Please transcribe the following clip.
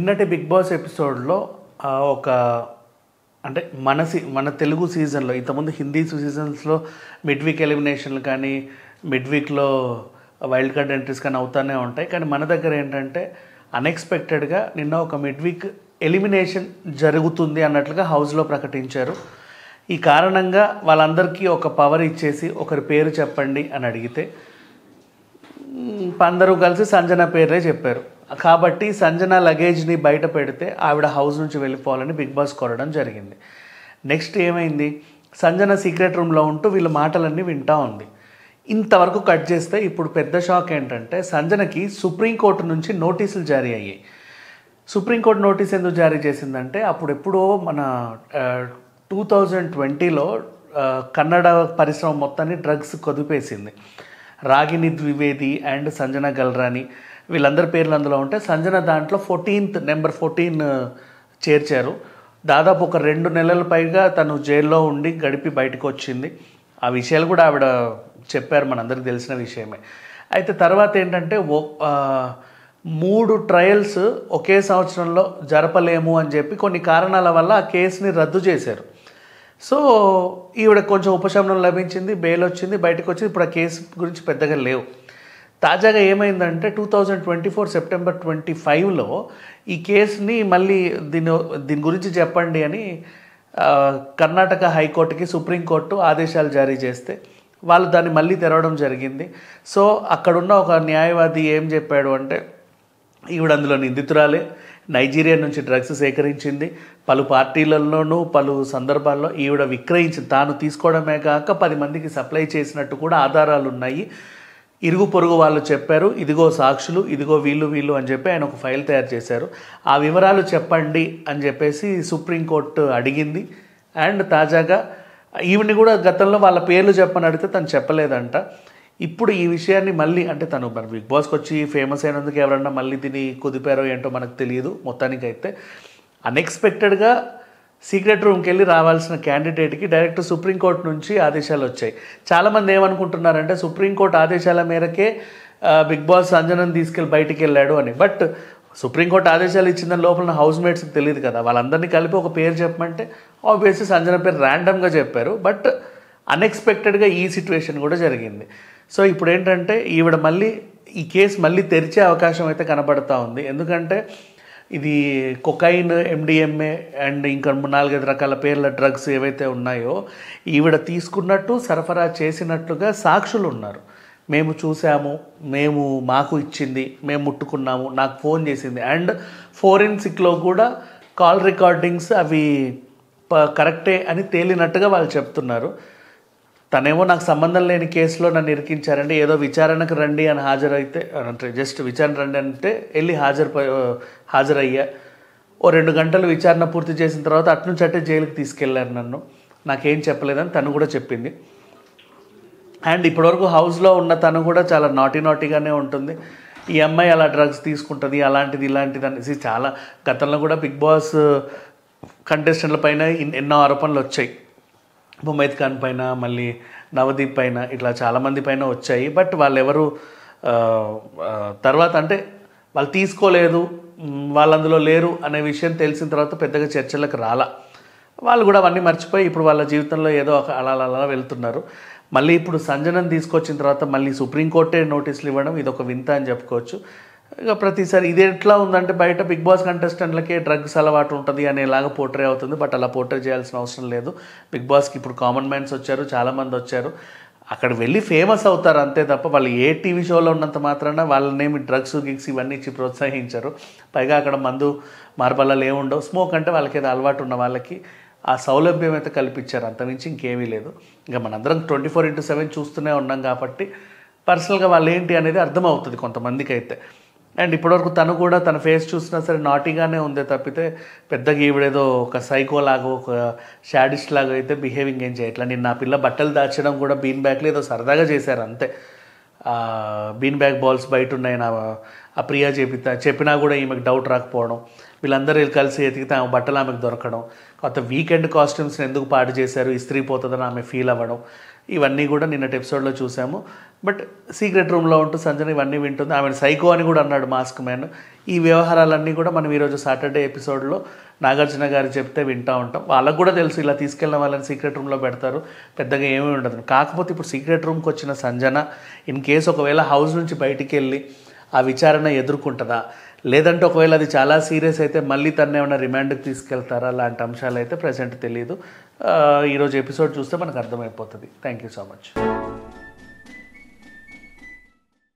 నిన్నటి big boss ఎపిసోడ్లో ఒక అంటే మన తెలుగు సీజన్లో ఇంతకుముందు హిందీ సీజన్స్లో మిడ్ వీక్ ఎలిమినేషన్లు కానీ మిడ్ వీక్లో వైల్డ్ కార్డ్ ఎంట్రీస్ కానీ అవుతానే ఉంటాయి. కానీ మన దగ్గర ఏంటంటే అన్ఎక్స్పెక్టెడ్గా నిన్న ఒక మిడ్ వీక్ ఎలిమినేషన్ జరుగుతుంది అన్నట్లుగా హౌస్లో ప్రకటించారు. ఈ కారణంగా వాళ్ళందరికీ ఒక పవర్ ఇచ్చేసి ఒకరి పేరు చెప్పండి అని అడిగితే అందరూ కలిసి సంజన పేరే చెప్పారు. కాబట్టి సంజన లగేజ్ని బయట పెడితే ఆవిడ హౌస్ నుంచి వెళ్ళిపోవాలని బిగ్ బాస్ కోరడం జరిగింది. నెక్స్ట్ ఏమైంది, సంజన సీక్రెట్ రూమ్లో ఉంటూ వీళ్ళ మాటలన్నీ వింటూ ఉంది. ఇంతవరకు కట్ చేస్తే ఇప్పుడు పెద్ద షాక్ ఏంటంటే సంజనకి సుప్రీంకోర్టు నుంచి నోటీసులు జారీ అయ్యాయి. సుప్రీంకోర్టు నోటీస్ ఎందుకు జారీ చేసిందంటే అప్పుడెప్పుడో మన 2020లో కన్నడ పరిశ్రమ మొత్తాన్ని drugs కొదిపేసింది. Ragini Dwivedi and Sanjana Galrani వీళ్ళందరి పేర్లు అందులో ఉంటే సంజన దాంట్లో నెంబర్ 14 చేర్చారు. దాదాపు ఒక 2 నెలల పైగా తను జైల్లో ఉండి గడిపి బయటకు వచ్చింది. ఆ విషయాలు కూడా ఆవిడ చెప్పారు, మనందరికీ తెలిసిన విషయమే. అయితే తర్వాత ఏంటంటే 3 ట్రయల్స్ ఒకే సంవత్సరంలో జరపలేము అని చెప్పి కొన్ని కారణాల వల్ల ఆ కేసుని రద్దు చేశారు. సో ఈవిడ కొంచెం ఉపశమనం లభించింది, బెయిల్ వచ్చింది, బయటకు వచ్చింది. ఇప్పుడు ఆ కేసు గురించి పెద్దగా లేవు. తాజాగా ఏమైందంటే 2024 సెప్టెంబర్ 25లో ఈ కేసుని మళ్ళీ దీని గురించి చెప్పండి అని కర్ణాటక హైకోర్టుకి సుప్రీంకోర్టు ఆదేశాలు జారీ చేస్తే వాళ్ళు దాన్ని మళ్ళీ తెరవడం జరిగింది. సో అక్కడున్న ఒక న్యాయవాది ఏం చెప్పాడు అంటే ఈవిడ అందులో నిందితురాలే, నైజీరియా నుంచి డ్రగ్స్ సేకరించింది, పలు పార్టీలలోనూ పలు సందర్భాల్లో ఈవిడ విక్రయించింది, తాను తీసుకోవడమే కాక 10 మందికి సప్లై చేసినట్టు కూడా ఆధారాలు ఉన్నాయి, ఇరుగు పొరుగు వాళ్ళు చెప్పారు, ఇదిగో సాక్షులు, ఇదిగో వీళ్ళు అని చెప్పి ఆయన ఒక ఫైల్ తయారు చేశారు. ఆ వివరాలు చెప్పండి అని చెప్పేసి సుప్రీంకోర్టు అడిగింది. అండ్ తాజాగా ఈవిని కూడా గతంలో వాళ్ళ పేర్లు చెప్పని అడిగితే తను చెప్పలేదంట. ఇప్పుడు ఈ విషయాన్ని మళ్ళీ అంటే తను మన బిగ్ బాస్కి వచ్చి ఫేమస్ అయినందుకు ఎవరన్నా మళ్ళీ దీన్ని కుదిపారో ఏంటో మనకు తెలియదు. మొత్తానికైతే అన్ఎక్స్పెక్టెడ్గా సీక్రెట్ రూమ్కి వెళ్ళి రావాల్సిన క్యాండిడేట్కి డైరెక్ట్ సుప్రీంకోర్టు నుంచి ఆదేశాలు వచ్చాయి. చాలామంది ఏమనుకుంటున్నారంటే సుప్రీంకోర్టు ఆదేశాల మేరకే బిగ్ బాస్ సంజనని తీసుకెళ్ళి బయటికి వెళ్ళాడు అని. బట్ సుప్రీంకోర్టు ఆదేశాలు ఇచ్చిందని లోపల హౌస్ మేట్స్కి తెలియదు కదా, వాళ్ళందరినీ కలిపి ఒక పేరు చెప్పమంటే ఆబ్వియస్లీ సంజన పేరు ర్యాండమ్గా చెప్పారు. బట్ అన్ఎక్స్పెక్టెడ్గా ఈ సిచ్యువేషన్ కూడా జరిగింది. సో ఇప్పుడు ఏంటంటే ఈవిడ మళ్ళీ ఈ కేసు మళ్ళీ తెరిచే అవకాశం అయితే కనబడతా ఉంది. ఎందుకంటే ఇది కొకైన్, ఎండిఎంఏ అండ్ ఇంకా 4-5 రకాల పేర్ల డ్రగ్స్ ఏవైతే ఉన్నాయో ఈవిడ తీసుకున్నట్టు సరఫరా చేసినట్టుగా సాక్షులు ఉన్నారు. మేము చూసాము, మాకు ఇచ్చింది, మేము ముట్టుకున్నాము, నాకు ఫోన్ చేసింది. అండ్ ఫోరెన్సిక్లో కూడా కాల్ రికార్డింగ్స్ అవి కరెక్టే అని తేలినట్టుగా వాళ్ళు చెప్తున్నారు. తనేమో నాకు సంబంధం లేని కేసులో నన్ను ఇరికించారంటే ఏదో విచారణకు రండి అని హాజరైతే అంటే జస్ట్ విచారణ రండి అంటే వెళ్ళి హాజరయ్యా. ఓ 2 గంటలు విచారణ పూర్తి చేసిన తర్వాత అట్నుంచి అట్టే జైలుకి తీసుకెళ్లారు నన్ను, నాకేం చెప్పలేదని తను కూడా చెప్పింది. అండ్ ఇప్పటివరకు హౌస్లో ఉన్న తను కూడా చాలా నాటీగానే ఉంటుంది. ఈ అమ్మాయి అలా డ్రగ్స్ తీసుకుంటుంది, ఇలాంటిది అనేసి చాలా గతంలో కూడా బిగ్ బాస్ కంటెస్టెంట్ల పైన ఎన్నో ఆరోపణలు వచ్చాయి. ముమైత్ ఖాన్ పైన, మళ్ళీ నవదీప్ పైన, ఇట్లా చాలామంది పైన వచ్చాయి. బట్ వాళ్ళు ఎవరు తర్వాత అంటే వాళ్ళు తీసుకోలేదు, వాళ్ళు అందులో లేరు అనే విషయం తెలిసిన తర్వాత పెద్దగా చర్చలకు రాలా. వాళ్ళు కూడా అవన్నీ మర్చిపోయి ఇప్పుడు వాళ్ళ జీవితంలో ఏదో అలా వెళ్తున్నారు. మళ్ళీ ఇప్పుడు సంజనని తీసుకొచ్చిన తర్వాత మళ్ళీ సుప్రీంకోర్టే నోటీసులు ఇవ్వడం ఇదొక వింత అని చెప్పుకోవచ్చు. ఇక ప్రతిసారి ఇది ఎట్లా ఉందంటే బయట బిగ్ బాస్ కంటెస్టెంట్లకే డ్రగ్స్ అలవాటు ఉంటుంది అనేలాగా పోర్ట్రే అవుతుంది. బట్ అలా పోర్ట్రే చేయాల్సిన అవసరం లేదు. బిగ్ బాస్కి ఇప్పుడు కామన్ మ్యాన్స్ వచ్చారు, చాలామంది వచ్చారు, అక్కడ వెళ్ళి ఫేమస్ అవుతారు అంతే తప్ప వాళ్ళు ఏ టీవీ షోలో ఉన్నంత మాత్రాన వాళ్ళనేమి డ్రగ్స్ గిగ్స్ ఇవన్నీ ఇచ్చి ప్రోత్సహించారు. పైగా అక్కడ మందు మార్బల్లాలు ఏముండవు. స్మోక్ అంటే వాళ్ళకి ఏదో అలవాటు ఉన్న వాళ్ళకి ఆ సౌలభ్యం అయితే కల్పించారు, అంతమించి ఇంకేమీ లేదు. ఇంకా మనందరం 24/7 చూస్తూనే ఉన్నాం కాబట్టి పర్సనల్గా వాళ్ళు ఏంటి అనేది అర్థమవుతుంది కొంతమందికి అయితే. అండ్ ఇప్పటివరకు తను కూడా తన ఫేస్ చూసినా సరే నాటీగానే ఉందే తప్పితే పెద్దగా ఈవిడేదో ఒక సైకో లాగా ఒక షాడిస్ట్ లాగా అయితే బిహేవింగ్ ఏం చేయట్లా. నిన్న నా పిల్ల బట్టలు దాచడం కూడా బీన్ బ్యాగ్లో ఏదో సరదాగా చేశారు అంతే. బీన్ బ్యాగ్ బాల్స్ బయట ఉన్నాయి, ఆ ప్రియా చెప్పినా కూడా ఈమెకు డౌట్ రాకపోవడం, వీళ్ళందరూ కలిసి ఎతికితే ఆమె బట్టలు ఆమెకు దొరకడం, కొత్త వీకెండ్ కాస్ట్యూమ్స్ని ఎందుకు పాడు చేశారు, ఇస్త్రీ పోతుందని ఆమె ఫీల్ అవ్వడం, ఇవన్నీ కూడా నిన్నటి ఎపిసోడ్లో చూసాము. బట్ సీక్రెట్ రూమ్లో ఉంటూ సంజన ఇవన్నీ వింటుంది. ఆమె సైకో అని కూడా అన్నాడు మాస్క్ మ్యాన్. ఈ వ్యవహారాలన్నీ కూడా మనం ఈరోజు సాటర్డే ఎపిసోడ్లో నాగార్జున గారు చెప్తే వింటూ ఉంటాం. వాళ్ళకు కూడా తెలుసు ఇలా తీసుకెళ్ళిన వాళ్ళని సీక్రెట్ రూమ్లో పెడతారు, పెద్దగా ఏమీ ఉండదు. కాకపోతే ఇప్పుడు సీక్రెట్ రూమ్కి వచ్చిన సంజన ఇన్ కేసు ఒకవేళ హౌస్ నుంచి బయటికి వెళ్ళి ఆ విచారణ ఎదుర్కొంటుందా, లేదంటే ఒకవేళ అది చాలా సీరియస్ అయితే మళ్ళీ తను ఏమైనా రిమాండ్కి తీసుకెళ్తారా, అలాంటి అంశాలు అయితే ప్రజెంట్ తెలియదు. ఈరోజు ఎపిసోడ్ చూస్తే మనకు అర్థమైపోతుంది. Thank you so much.